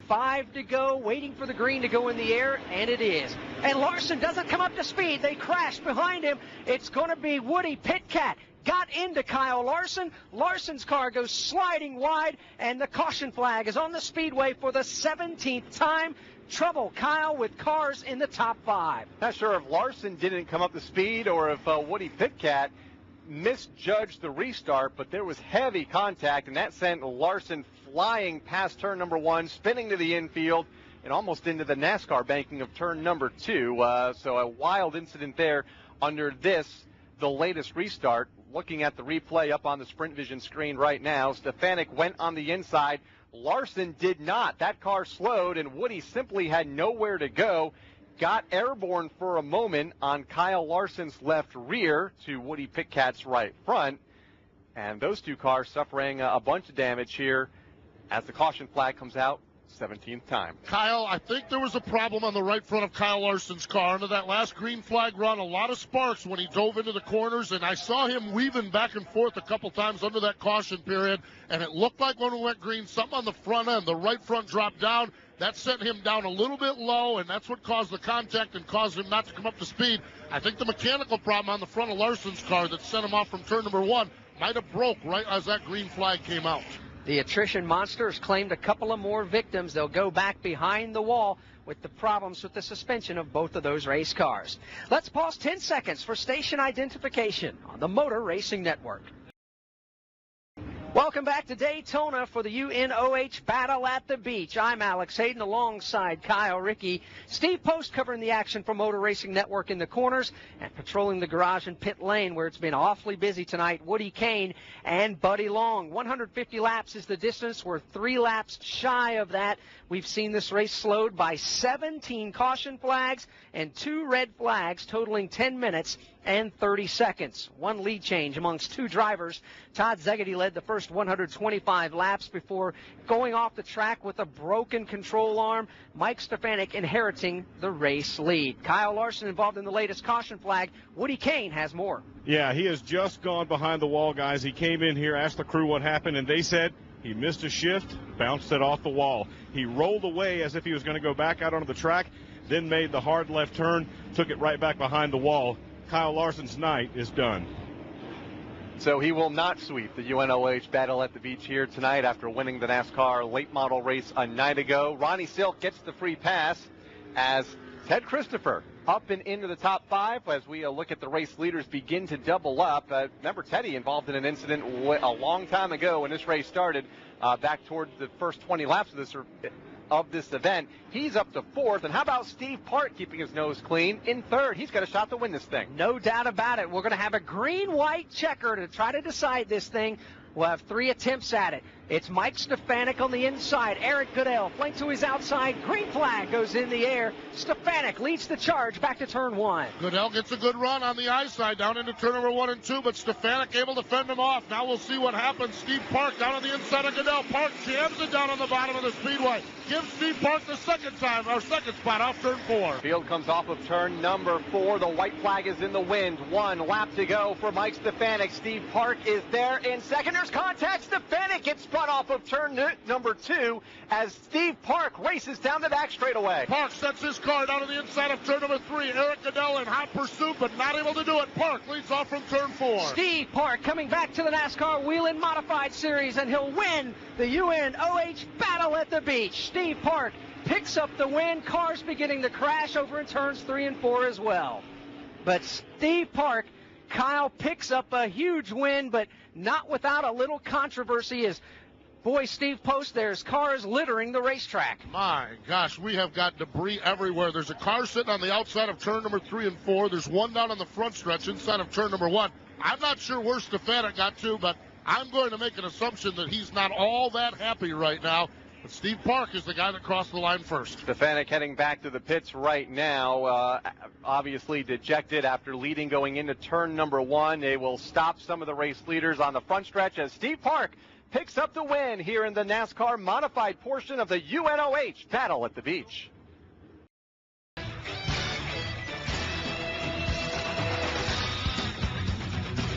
5 to go, waiting for the green to go in the air, and it is. And Larson doesn't come up to speed. They crash behind him. It's going to be Woody Pitcat. Got into Kyle Larson. Larson's car goes sliding wide, and the caution flag is on the speedway for the 17th time. Trouble, Kyle, with cars in the top 5. Not sure if Larson didn't come up to speed or if Woody Pitcat misjudged the restart, but there was heavy contact, and that sent Larson flying past turn number 1, spinning to the infield, and almost into the NASCAR banking of turn number 2. So a wild incident there under the latest restart. Looking at the replay up on the Sprint Vision screen right now, Stefanik went on the inside. Larson did not. That car slowed, and Woody simply had nowhere to go. Got airborne for a moment on Kyle Larson's left rear to Woody Pitcat's right front. And those two cars suffering a bunch of damage here as the caution flag comes out. 17th time. Kyle, I think there was a problem on the right front of Kyle Larson's car. Under that last green flag run, a lot of sparks when he dove into the corners, and I saw him weaving back and forth a couple times under that caution period, and it looked like when we went green, something on the front end, the right front dropped down. That sent him down a little bit low, and that's what caused the contact and caused him not to come up to speed. I think the mechanical problem on the front of Larson's car that sent him off from turn number 1 might have broke right as that green flag came out. The attrition monsters claimed a couple of more victims. They'll go back behind the wall with the problems with the suspension of both of those race cars. Let's pause 10 seconds for station identification on the Motor Racing Network. Welcome back to Daytona for the UNOH Battle at the Beach. I'm Alex Hayden alongside Kyle Rickey. Steve Post covering the action for Motor Racing Network in the corners and patrolling the garage and pit lane where it's been awfully busy tonight. Woody Kane and Buddy Long. 150 laps is the distance. We're 3 laps shy of that. We've seen this race slowed by 17 caution flags and 2 red flags totaling 10 minutes and 30 seconds. 1 lead change amongst 2 drivers. Todd Zegedy led the first 125 laps before going off the track with a broken control arm. Mike Stefanik inheriting the race lead. Kyle Larson involved in the latest caution flag. Woody Kane has more. Yeah, he has just gone behind the wall, guys. He came in here, asked the crew what happened, and they said he missed a shift, bounced it off the wall. He rolled away as if he was going to go back out onto the track, then made the hard left turn, took it right back behind the wall. Kyle Larson's night is done. So he will not sweep the UNOH Battle at the Beach here tonight after winning the NASCAR late model race a night ago. Ronnie Silk gets the free pass as Ted Christopher up and into the top 5 as we look at the race leaders begin to double up. Remember, Teddy involved in an incident a long time ago when this race started, back toward the first 20 laps of this event. He's up to 4th. And how about Steve Park keeping his nose clean in 3rd? He's got a shot to win this thing. No doubt about it. We're going to have a green-white checker to try to decide this thing. We'll have 3 attempts at it. It's Mike Stefanik on the inside. Eric Goodell flanked to his outside. Green flag goes in the air. Stefanik leads the charge back to turn 1. Goodell gets a good run on the I side down into turn number 1 and 2, but Stefanik able to fend him off. Now we'll see what happens. Steve Park down on the inside of Goodell. Park jams it down on the bottom of the speedway. Gives Steve Park the second spot off turn 4. Field comes off of turn number 4. The white flag is in the wind. 1 lap to go for Mike Stefanik. Steve Park is there in second. There's contact. Stefanik gets spun off of turn number 2 as Steve Park races down the back straightaway. Park sets his car down on the inside of turn number 3. Eric Goodell in hot pursuit, but not able to do it. Park leads off from turn 4. Steve Park coming back to the NASCAR Whelen Modified Series, and he'll win the UNOH Battle at the Beach. Steve Park picks up the win. Cars beginning to crash over in turns 3 and 4 as well. But Steve Park, Kyle, picks up a huge win, but not without a little controversy as boy, Steve Post, there's cars littering the racetrack. My gosh, we have got debris everywhere. There's a car sitting on the outside of turn number 3 and 4. There's one down on the front stretch inside of turn number 1. I'm not sure where Stefanik got to, but I'm going to make an assumption that he's not all that happy right now. But Steve Park is the guy that crossed the line first. Stefanik heading back to the pits right now, obviously dejected after leading going into turn number 1. They will stop some of the race leaders on the front stretch as Steve Park picks up the win here in the NASCAR modified portion of the UNOH Battle at the Beach.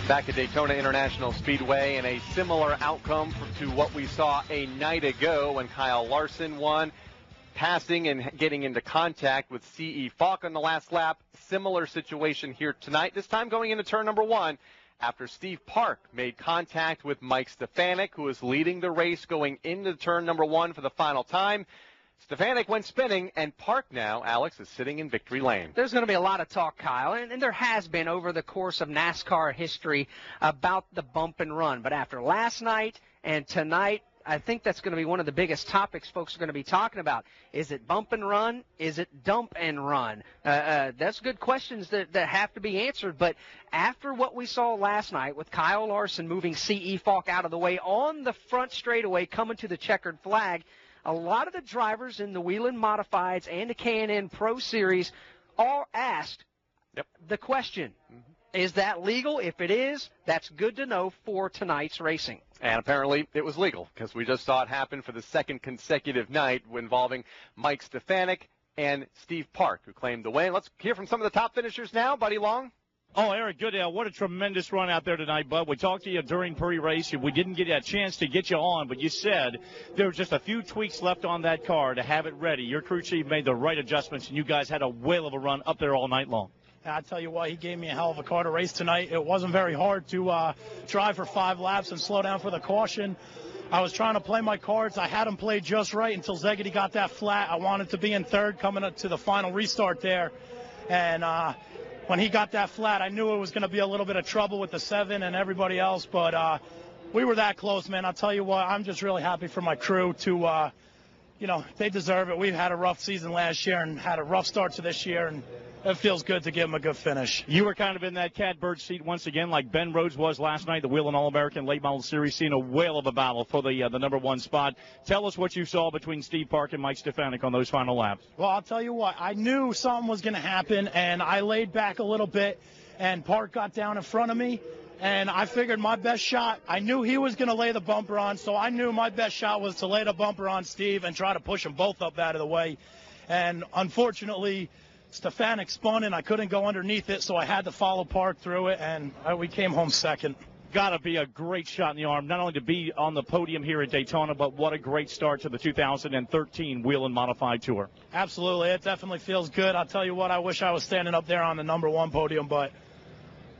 Back at Daytona International Speedway, and a similar outcome to what we saw a night ago when Kyle Larson won. passing and getting into contact with C.E. Falk on the last lap. Similar situation here tonight, this time going into turn number 1 after Steve Park made contact with Mike Stefanik, who is leading the race going into turn number 1 for the final time. Stefanik went spinning, and Park now, Alex, is sitting in victory lane. There's going to be a lot of talk, Kyle, and there has been over the course of NASCAR history about the bump and run. But after last night and tonight, I think that's going to be one of the biggest topics folks are going to be talking about. Is it bump and run? Is it dump and run? That's good questions that have to be answered. But after what we saw last night with Kyle Larson moving C.E. Falk out of the way on the front straightaway coming to the checkered flag, a lot of the drivers in the Whelen Modifieds and the K&N Pro Series all asked the question, is that legal? If it is, that's good to know for tonight's racing. And apparently it was legal, because we just saw it happen for the second consecutive night involving Mike Stefanik and Steve Park, who claimed the win. Let's hear from some of the top finishers now. Buddy Long. Oh, Eric Goodale, what a tremendous run out there tonight, bud. We talked to you during pre-race. We didn't get a chance to get you on, but you said there were just a few tweaks left on that car to have it ready. Your crew chief made the right adjustments, and you guys had a whale of a run up there all night long. I tell you what, he gave me a hell of a car to race tonight. It wasn't very hard to drive for 5 laps and slow down for the caution. I was trying to play my cards. I had them played just right until Zegedy got that flat. I wanted to be in third coming up to the final restart there. And when he got that flat, I knew it was going to be a little bit of trouble with the 7 and everybody else. But we were that close, man. I'll tell you what, I'm just really happy for my crew to, they deserve it. We've had a rough season last year and had a rough start to this year, and it feels good to give them a good finish. You were kind of in that catbird seat once again, like Ben Rhodes was last night, the Whelen All-American Late Model Series, seeing a whale of a battle for the number 1 spot. Tell us what you saw between Steve Park and Mike Stefanik on those final laps. Well, I'll tell you what, I knew something was going to happen, and I laid back a little bit, and Park got down in front of me, and I figured my best shot, I knew he was going to lay the bumper on, so I knew my best shot was to lay the bumper on Steve and try to push them both up out of the way. And unfortunately, Stefanik spun and I couldn't go underneath it, so I had to follow Park through it, and we came home second. Got to be a great shot in the arm, not only to be on the podium here at Daytona, but what a great start to the 2013 Whelen Modified Tour. Absolutely. It definitely feels good. I'll tell you what, I wish I was standing up there on the number 1 podium, but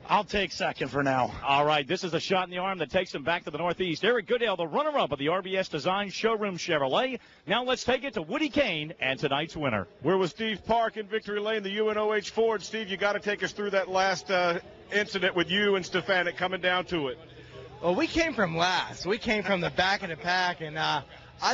I'll take second for now. All right, this is a shot in the arm that takes him back to the Northeast. Eric Goodale, the runner-up of the RBS Design Showroom Chevrolet. Now let's take it to Woody Kane and tonight's winner. We're with Steve Park in victory lane, the UNOH Ford. Steve, you got to take us through that last incident with you and Stefanik coming down to it. Well, we came from last. We came from the back of the pack, and I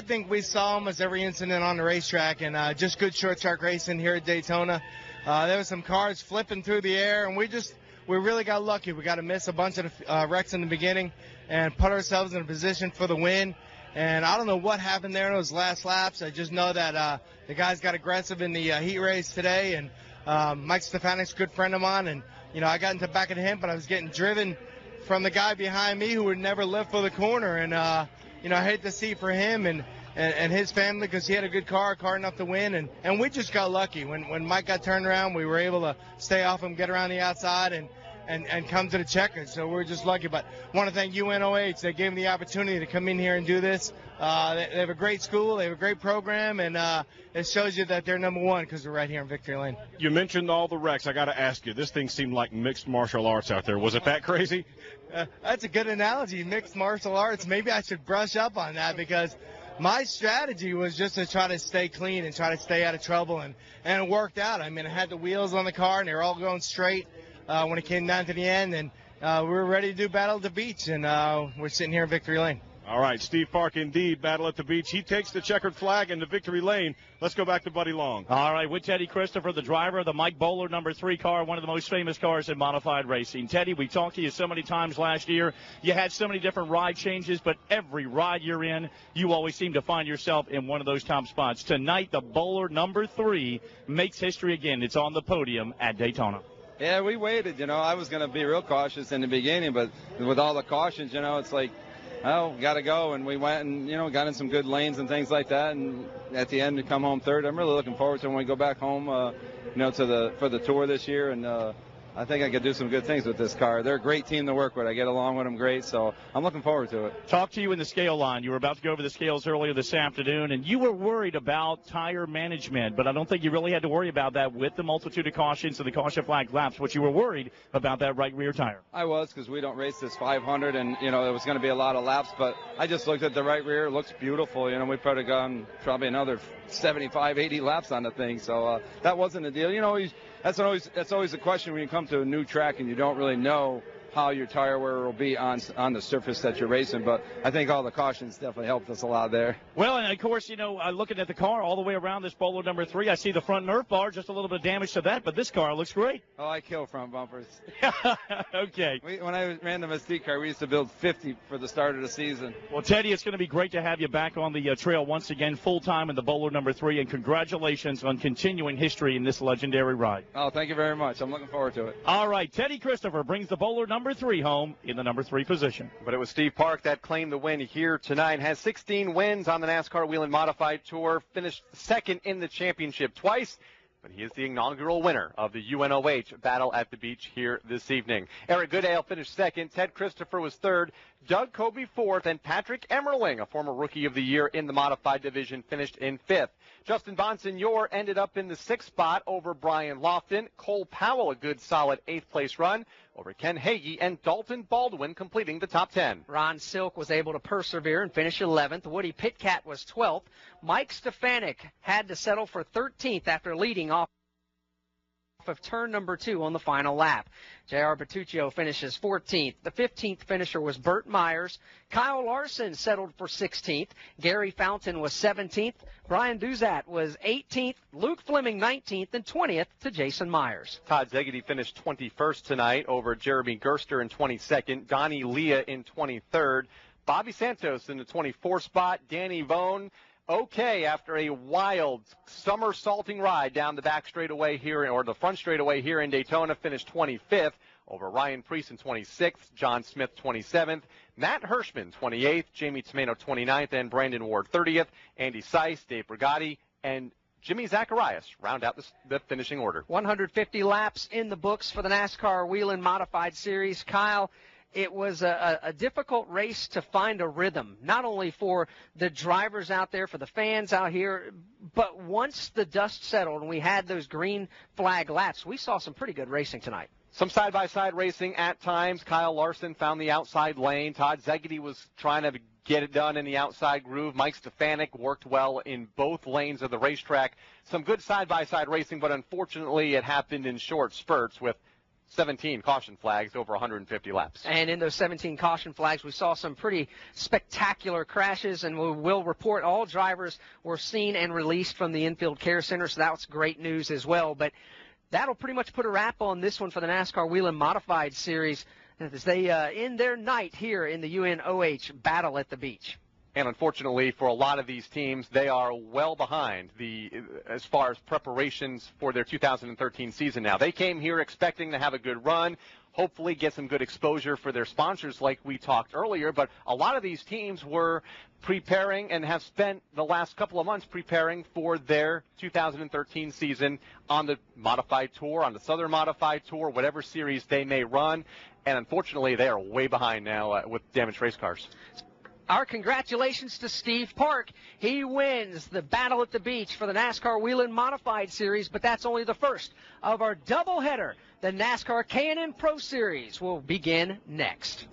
think we saw almost every incident on the racetrack, and just good short track racing here at Daytona. There were some cars flipping through the air, and we really got lucky. We got to miss a bunch of wrecks in the beginning and put ourselves in a position for the win. And I don't know what happened there in those last laps. I just know that the guys got aggressive in the heat race today. And Mike Stefanik's a good friend of mine. And, I got into the back of him, but I was getting driven from the guy behind me who would never live for the corner. And, I hate to see for him and his family, because he had a good car enough to win. And we just got lucky. When Mike got turned around, we were able to stay off him, get around the outside, and come to the checkers. So we're just lucky. But I want to thank UNOH. They gave me the opportunity to come in here and do this. They have a great school. They have a great program. And it shows you that they're number 1 because we're right here in victory lane. You mentioned all the wrecks. I got to ask you, this thing seemed like mixed martial arts out there. Was it that crazy? That's a good analogy, mixed martial arts. Maybe I should brush up on that, because my strategy was just to try to stay clean and try to stay out of trouble. And it worked out. I mean, I had the wheels on the car, and they were all going straight. When it came down to the end, and we were ready to do Battle at the Beach, and we're sitting here in victory lane. All right, Steve Park, indeed, Battle at the Beach. He takes the checkered flag into victory lane. Let's go back to Buddy Long. All right, with Teddy Christopher, the driver of the Mike Bowler number 3 car, one of the most famous cars in modified racing. Teddy, we talked to you so many times last year. You had so many different ride changes, but every ride you're in, you always seem to find yourself in one of those top spots. Tonight, the Bowler number 3 makes history again. It's on the podium at Daytona. Yeah, we waited. I was going to be real cautious in the beginning, but with all the cautions, it's like, oh, got to go. And we went and, got in some good lanes and things like that. And at the end, to come home third. I'm really looking forward to when we go back home, for the tour this year. And I think I could do some good things with this car. They're a great team to work with. I get along with them great, so I'm looking forward to it. Talk to you in the scale line. You were about to go over the scales earlier this afternoon, and you were worried about tire management, but I don't think you really had to worry about that with the multitude of cautions and the caution flag laps, but you were worried about that right rear tire. I was, because we don't race this 500, and, it was going to be a lot of laps, but I just looked at the right rear. It looks beautiful. We probably gone probably another 75, 80 laps on the thing, so that wasn't a deal. That's always a question when you come to a new track and you don't really know how your tire wear will be on the surface that you're racing, but I think all the cautions definitely helped us a lot there. Well, and of course, looking at the car all the way around this Bolo number 3, I see the front Nerf bar, just a little bit of damage to that, but this car looks great. Oh, I kill front bumpers. Okay. When I ran the Mystique car, we used to build 50 for the start of the season. Well, Teddy, it's going to be great to have you back on the trail once again, full-time in the Bolo number 3, and congratulations on continuing history in this legendary ride. Oh, thank you very much. I'm looking forward to it. All right, Teddy Christopher brings the Bolo number 3 home in the number 3 position. But it was Steve Park that claimed the win here tonight. Has 16 wins on the NASCAR Whelen Modified Tour. Finished second in the championship twice. But he is the inaugural winner of the UNOH Battle at the Beach here this evening. Eric Goodale finished second. Ted Christopher was third. Doug Kobe fourth. And Patrick Emmerling, a former Rookie of the Year in the Modified Division, finished in fifth. Justin Bonsignor ended up in the sixth spot over Brian Lofton. Cole Powell, a good solid eighth-place run over Ken Hagee, and Dalton Baldwin completing the top 10. Ron Silk was able to persevere and finish 11th. Woody Pitcat was 12th. Mike Stefanik had to settle for 13th after leading off of turn number 2 on the final lap. J.R. Bertuccio finishes 14th. The 15th finisher was Burt Myers. Kyle Larson settled for 16th. Gary Fountain was 17th. Brian Duzat was 18th. Luke Fleming 19th, and 20th to Jason Myers. Todd Zegedy finished 21st tonight over Jeremy Gerster in 22nd. Donnie Leah in 23rd. Bobby Santos in the 24th spot. Danny Vone okay after a wild somersaulting ride down the back straightaway here, or the front straightaway here in Daytona, finished 25th over Ryan Preece in 26th, John Smith 27th, Matt Hirschman 28th, Jamie Tomato 29th, and Brandon Ward 30th. Andy Seiss, Dave Brigatti, and Jimmy Zacharias round out the finishing order. 150 laps in the books for the NASCAR Whelen Modified Series. Kyle, it was a difficult race to find a rhythm, not only for the drivers out there, for the fans out here, but once the dust settled and we had those green flag laps, we saw some pretty good racing tonight. Some side-by-side racing at times. Kyle Larson found the outside lane. Todd Zegedy was trying to get it done in the outside groove. Mike Stefanik worked well in both lanes of the racetrack. Some good side-by-side racing, but unfortunately it happened in short spurts with 17 caution flags over 150 laps. And in those 17 caution flags, we saw some pretty spectacular crashes, and we will report all drivers were seen and released from the infield care center, so that was great news as well. But that'll pretty much put a wrap on this one for the NASCAR Whelen Modified Series as they end their night here in the UNOH Battle at the Beach. And unfortunately for a lot of these teams, they are well behind as far as preparations for their 2013 season now. They came here expecting to have a good run, hopefully get some good exposure for their sponsors like we talked earlier, but a lot of these teams were preparing and have spent the last couple of months preparing for their 2013 season on the Modified Tour, on the Southern Modified Tour, whatever series they may run, and unfortunately they are way behind now with damaged race cars. Our congratulations to Steve Park. He wins the Battle at the Beach for the NASCAR Whelen Modified Series, but that's only the first of our doubleheader. The NASCAR K&N Pro Series will begin next.